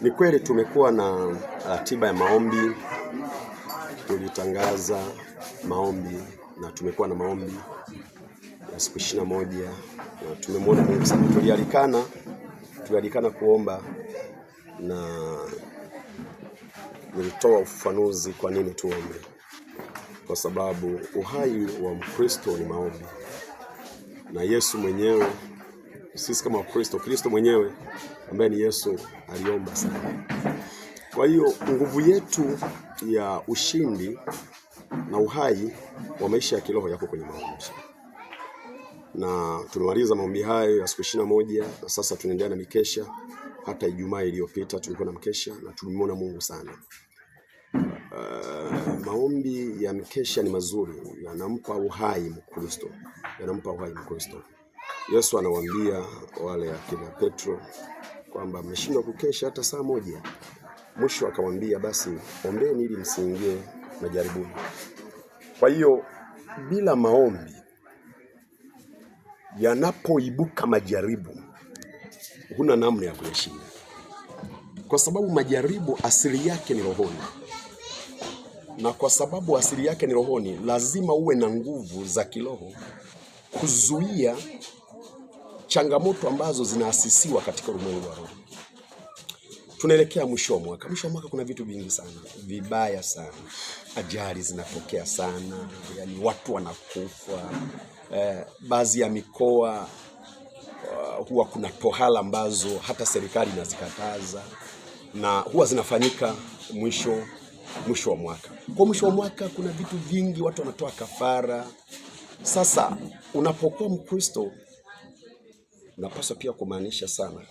Ni kweli tumekuwa na ratiba ya maombi, tulitangaza maombi na tumekuwa na maombi ya siku 21 na tumemwona Mungu sana. Tulialikana kuomba na nilitoa ufafanuzi kwa nini tuombe. Kwa sababu uhai wa Mkristo ni maombi. Na Yesu mwenyewe, sisi kama Wakristo, Kristo mwenyewe ambaye ni Yesu aliomba sana. Kwa hiyo nguvu yetu ya ushindi na uhai wa maisha ya kiroho yako kwenye maombi. Na tumemaliza maombi hayo ya siku 21 na sasa tunaendelea na mikesha. Hata Ijumaa iliyopita tulikuwa na mkesha na tulimwona Mungu sana. Maombi ya mkesha ni mazuri, yanampa uhai Mkristo. Yanampa uhai Mkristo. Yesu anawaambia wale akina Petro kwamba mmeshindwa kukesha hata saa moja. Mwisho akamwambia basi ombeni ili msiingie majaribuni. Kwa hiyo bila maombi, yanapoibuka majaribu, huna namna ya kuyashinda. Kwa sababu majaribu asili yake ni rohoni. Na kwa sababu asili yake ni rohoni, lazima uwe na nguvu za kiroho kuzuia changamoto ambazo zinaasisiwa katika ulimwengu wa roho. Tunaelekea mwisho wa mwaka. Mwisho wa mwaka kuna vitu vingi sana, vibaya sana. Ajali zinatokea sana, yani watu wanakufa. Baadhi ya mikoa huwa kuna tohara ambazo hata serikali inazikataza na huwa zinafanyika mwisho wa mwaka. Kwa mwisho wa mwaka kuna vitu vingi, watu wanatoa kafara. Sasa unapokuwa Mkristo unapaswa pia kumaanisha sana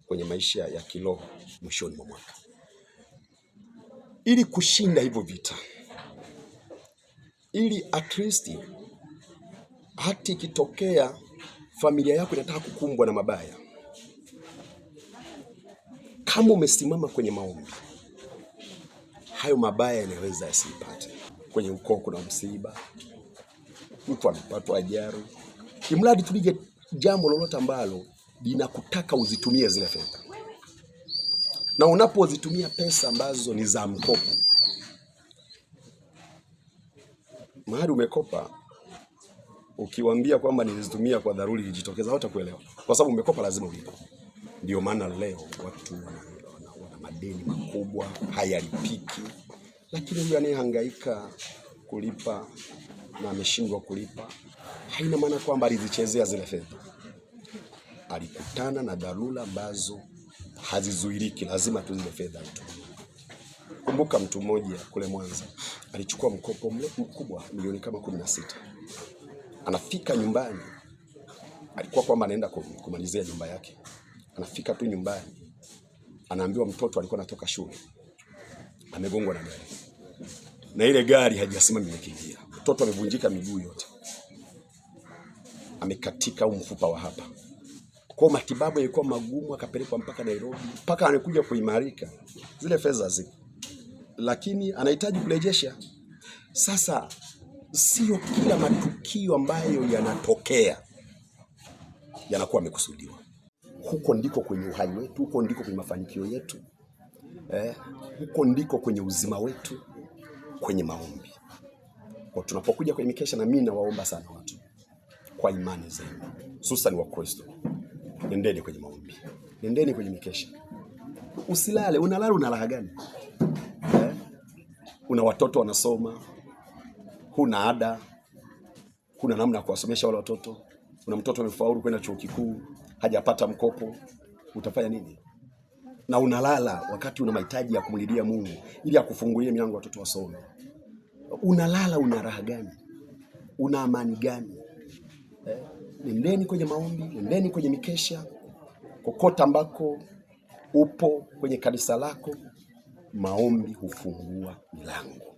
kwenye maisha ya kiroho mwishoni mwa mwaka. Ili kushinda hivyo vita, ili at least hata ikitokea familia yako inataka kukumbwa na mabaya, kama umesimama kwenye maombi, hayo mabaya yanaweza yasipate. Kwenye ukoo kuna msiba, mtu amepatwa ajali, imradi tulije jambo lolote ambalo linakutaka uzitumie zile fedha. Na unapozitumia pesa ambazo ni za mkopo, mahali umekopa, ukiwaambia kwamba nilizitumia kwa dharura ilijitokeza, hawatakuelewa. Kwa sababu umekopa lazima ulipe. Ndio maana leo watu wana madeni makubwa, hayalipiki. Lakini huyu anayehangaika kulipa na ameshindwa kulipa, haina maana kwamba alizichezea zile fedha. Alikutana na dharura ambazo hazizuiliki, lazima tu zile fedha tu. Kumbuka mtu mmoja kule Mwanza alichukua mkopo mkubwa milioni kama 16. Anafika nyumbani, alikuwa kwamba anaenda kumalizia nyumba yake. Anafika tu nyumbani, anaambiwa mtoto alikuwa anatoka shule amegongwa na gari, na ile gari hajasimama imekimbia. Mtoto amevunjika miguu yote, amekatika mfupa wa hapa. Kwa matibabu yalikuwa magumu, akapelekwa mpaka Nairobi, mpaka anakuja kuimarika. Zile fedha ziko, lakini anahitaji kurejesha. Sasa sio kila matukio ambayo yanatokea yanakuwa yamekusudiwa. Huko ndiko kwenye uhai wetu, huko ndiko kwenye mafanikio yetu. Huko ndiko kwenye uzima wetu, kwenye maombi. Kwa tunapokuja kwenye mikesha, na mimi nawaomba sana watu kwa imani zenu, hususan wa Kristo, nendeni kwenye maombi. Nendeni kwenye mikesha. Usilale, unalala una raha gani? Una watoto wanasoma, huna ada, huna namna ya kuwasomesha wale watoto. Una mtoto amefaulu kwenda chuo kikuu, hajapata mkopo, utafanya nini? Na unalala wakati una mahitaji ya kumlilia Mungu ili akufungulie milango watoto wasome. Unalala una raha gani? Una amani gani? Nendeni kwenye maombi, nendeni kwenye mikesha. Kokote ambako upo kwenye kanisa lako, maombi hufungua milango.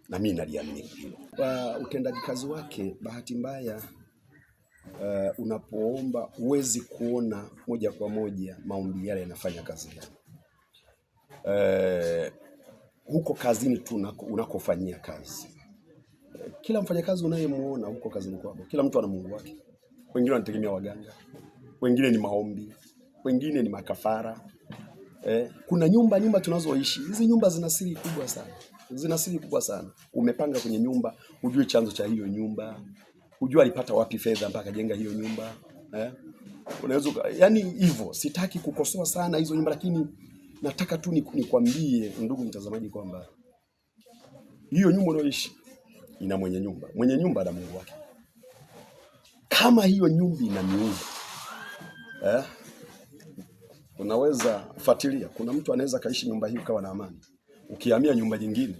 Na mimi naliamini hilo. Kwa utendaji kazi wake, bahati mbaya unapoomba huwezi kuona moja kwa moja maombi yale yanafanya kazi gani. Huko kazini tu unakofanyia kazi. Kila mfanyakazi unayemuona huko kazini kwako, kila mtu ana Mungu wake. Wengine wanategemea waganga, wengine ni maombi, wengine ni makafara, Kuna nyumba tunazoishi, hizi nyumba zina siri kubwa sana, zina siri kubwa sana. Umepanga kwenye nyumba, hujue chanzo cha hiyo nyumba, hujue alipata wapi fedha mpaka jenga hiyo nyumba. Unaweza yani hivyo. Sitaki kukosoa sana hizo nyumba, lakini nataka tu nikwambie ndugu mtazamaji kwamba hiyo nyumba unayoishi ina mwenye nyumba. Mwenye nyumba ana Mungu wake. Kama hiyo nyumba ina miungu, unaweza fuatilia. Kuna mtu anaweza kaishi nyumba hii ukawa na amani. Ukihamia nyumba nyingine,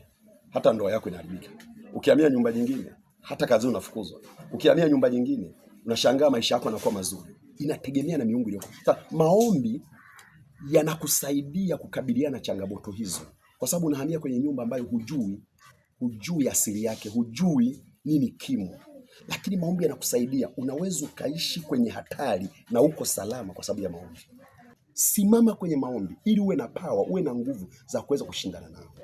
hata ndoa yako inaharibika. Ukihamia nyumba nyingine, hata kazi unafukuzwa. Ukihamia nyumba nyingine, unashangaa maisha yako yanakuwa mazuri. Inategemea na miungu iliyoko. Maombi yanakusaidia kukabiliana na changamoto hizo, kwa sababu unahamia kwenye nyumba ambayo hujui asili yake, hujui nini kimo. Lakini maombi yanakusaidia, unaweza ukaishi kwenye hatari na uko salama kwa sababu ya maombi. Simama kwenye maombi ili uwe na power, uwe na nguvu za kuweza kushindana nao.